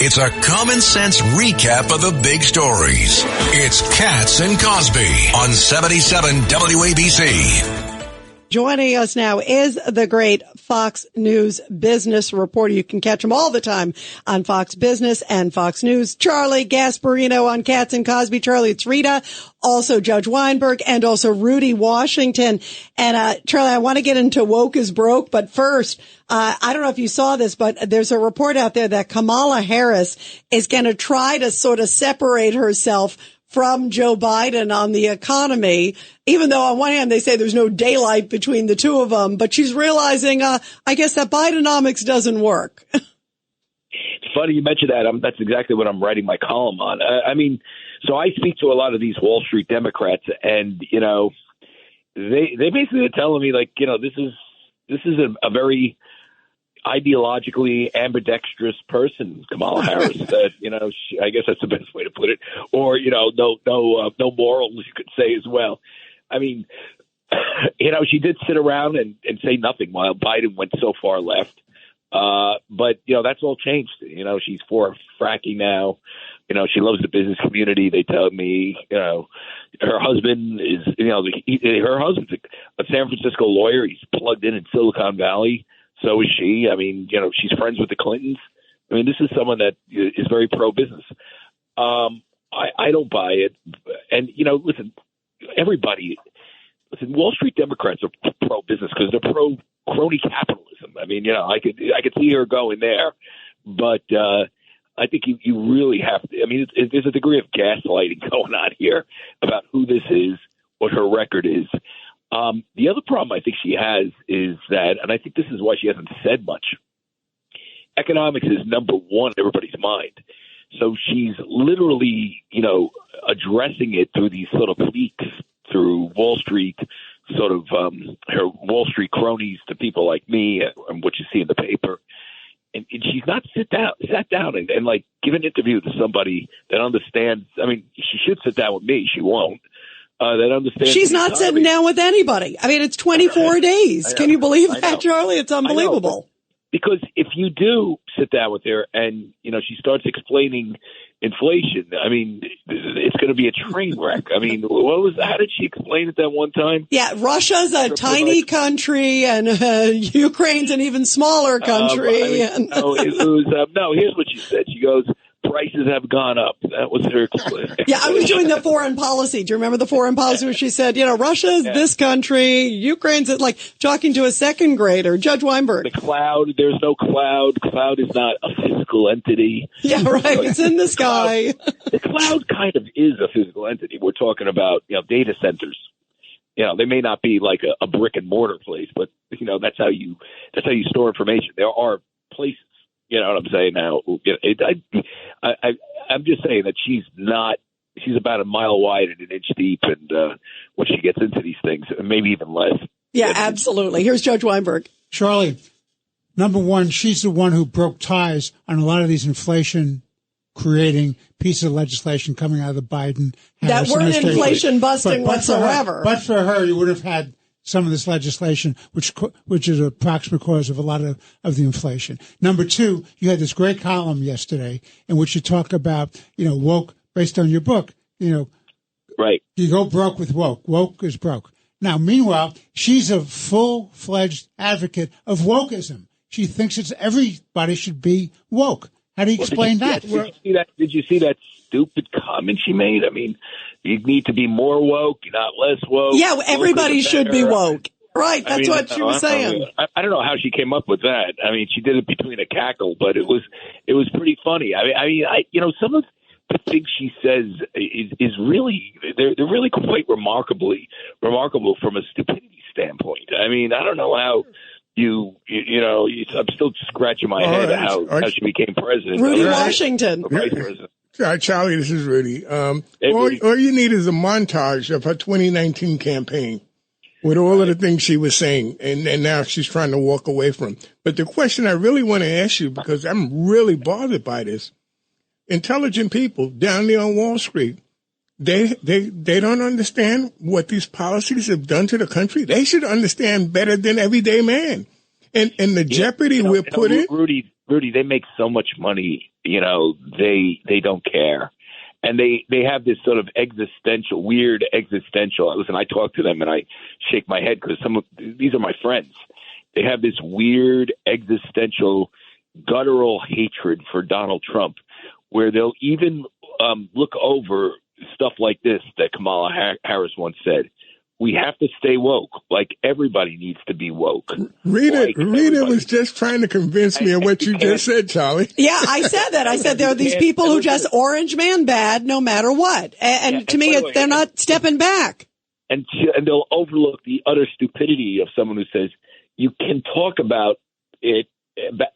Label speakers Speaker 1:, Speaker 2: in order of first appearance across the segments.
Speaker 1: It's a common sense recap of the big stories. It's Katz and Cosby on 77 WABC.
Speaker 2: Joining us now is the great Fox News business reporter. You can catch him all the time on Fox Business and Fox News. Charlie Gasparino on Katz and Cosby. Charlie, it's Rita, also Judge Weinberg, and also Rudy Washington. And Charlie, I want to get into woke is broke, but first, I don't know if you saw this, but there's a report out there that Kamala Harris is going to try to sort of separate herself from Joe Biden on the economy, even though on one hand they say there's no daylight between the two of them, but she's realizing, I guess that Bidenomics doesn't work.
Speaker 3: It's funny you mentioned that. That's exactly what I'm writing my column on. I mean, so I speak to a lot of these Wall Street Democrats, and they basically are telling me, like, this is a very ideologically ambidextrous person, Kamala Harris. That I guess that's the best way to put it. Or no morals, you could say as well. I mean, she did sit around and say nothing while Biden went so far left. But that's all changed. She's for fracking now. She loves the business community. They tell me, her husband is, her husband's a San Francisco lawyer. He's plugged in Silicon Valley. So is she. I mean, she's friends with the Clintons. I mean, this is someone that is very pro-business. I don't buy it. And, listen, Wall Street Democrats are pro-business because they're pro-crony capitalism. I mean, I could see her going there. But I think you really have to. I mean, there's a degree of gaslighting going on here about who this is, what her record is. The other problem I think she has is that, and I think this is why she hasn't said much, economics is number one in everybody's mind. So she's literally, addressing it through these sort of leaks through Wall Street, sort of her Wall Street cronies to people like me and what you see in the paper. And she's not sat down and like give an interview to somebody that understands. I mean, she should sit down with me. She won't. That understands. She's
Speaker 2: not sitting down with anybody. I mean, it's 24 days. Can you believe that, Charlie? It's unbelievable.
Speaker 3: Because if you do sit down with her and, she starts explaining inflation, I mean, it's going to be a train wreck. I mean, how did she explain it that one time?
Speaker 2: Yeah, Russia's a tiny country and Ukraine's an even smaller country.
Speaker 3: Here's what she said. She goes, prices have gone up. That was her explanation.
Speaker 2: Yeah, I was doing the foreign policy. Do you remember the foreign policy where she said, Russia's this country, Ukraine's like talking to a second grader, Judge Weinberg.
Speaker 3: The cloud, there's no cloud. Cloud is not a physical entity.
Speaker 2: Yeah, right. It's in the sky.
Speaker 3: The cloud kind of is a physical entity. We're talking about, data centers. They may not be like a brick and mortar place, but that's how you store information. There are places. You know what I'm saying now? I'm just saying that she's about a mile wide and an inch deep, and when she gets into these things, maybe even less.
Speaker 2: Yeah, absolutely. Here's Judge Weinberg.
Speaker 4: Charlie, number one, she's the one who broke ties on a lot of these inflation-creating pieces of legislation coming out of the Biden
Speaker 2: that weren't inflation-busting whatsoever.
Speaker 4: But for her, you would have had some of this legislation, which is a proximate cause of a lot of the inflation. Number two, you had this great column yesterday in which you talk about, woke, based on your book,
Speaker 3: right.
Speaker 4: You go broke with woke. Woke is broke. Now, meanwhile, she's a full-fledged advocate of wokeism. She thinks everybody should be woke. How do you explain that?
Speaker 3: Did you see that stupid comment she made? I mean, you need to be more woke, not less woke.
Speaker 2: Yeah, everybody should be woke. Right, that's what she was saying.
Speaker 3: I don't know how she came up with that. I mean, she did it between a cackle, but it was pretty funny. I mean, some of the things she says is really they're really quite remarkable from a stupidity standpoint. I mean, I don't know how. I'm still scratching my head at how she became president.
Speaker 2: Rudy Washington.
Speaker 3: Vice president.
Speaker 5: Charlie, this is Rudy. All you need is a montage of her 2019 campaign with all of the things she was saying, and now she's trying to walk away from. But the question I really want to ask you, because I'm really bothered by this, intelligent people down there on Wall Street, they don't understand what these policies have done to the country. They should understand better than everyday man. And the jeopardy we're put in.
Speaker 3: Rudy, Rudy, they make so much money, they don't care. And they have this sort of weird existential. Listen, I talk to them and I shake my head because these are my friends. They have this weird existential guttural hatred for Donald Trump, where they'll even look over stuff like this that Kamala Harris once said. We have to stay woke. Like, everybody needs to be woke.
Speaker 5: Rita was just trying to convince me of what you just said, Charlie.
Speaker 2: Yeah, I said that. I said there are these people who just orange man bad no matter what. And to me, they're not stepping back.
Speaker 3: And they'll overlook the utter stupidity of someone who says, you can talk about it,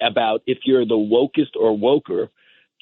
Speaker 3: about if you're the wokest or woker,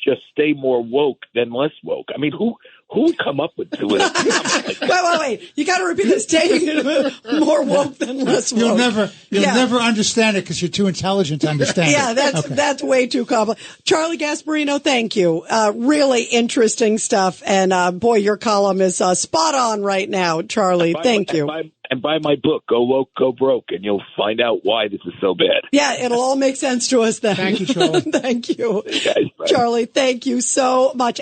Speaker 3: just stay more woke than less woke. I mean, who would come up with it?
Speaker 2: Like wait. You got to repeat this. Stay more woke than less woke.
Speaker 4: You'll never understand it because you're too intelligent to understand it.
Speaker 2: That's way too complicated. Charlie Gasparino, thank you. Really interesting stuff. And boy, your column is spot on right now, Charlie. Thank you.
Speaker 3: And buy my book, Go Woke, Go Broke, and you'll find out why this is so bad.
Speaker 2: Yeah, it'll all make sense to us then.
Speaker 4: Thank you, Charlie.
Speaker 2: Thank you.
Speaker 3: Guys,
Speaker 2: Charlie, thank you so much.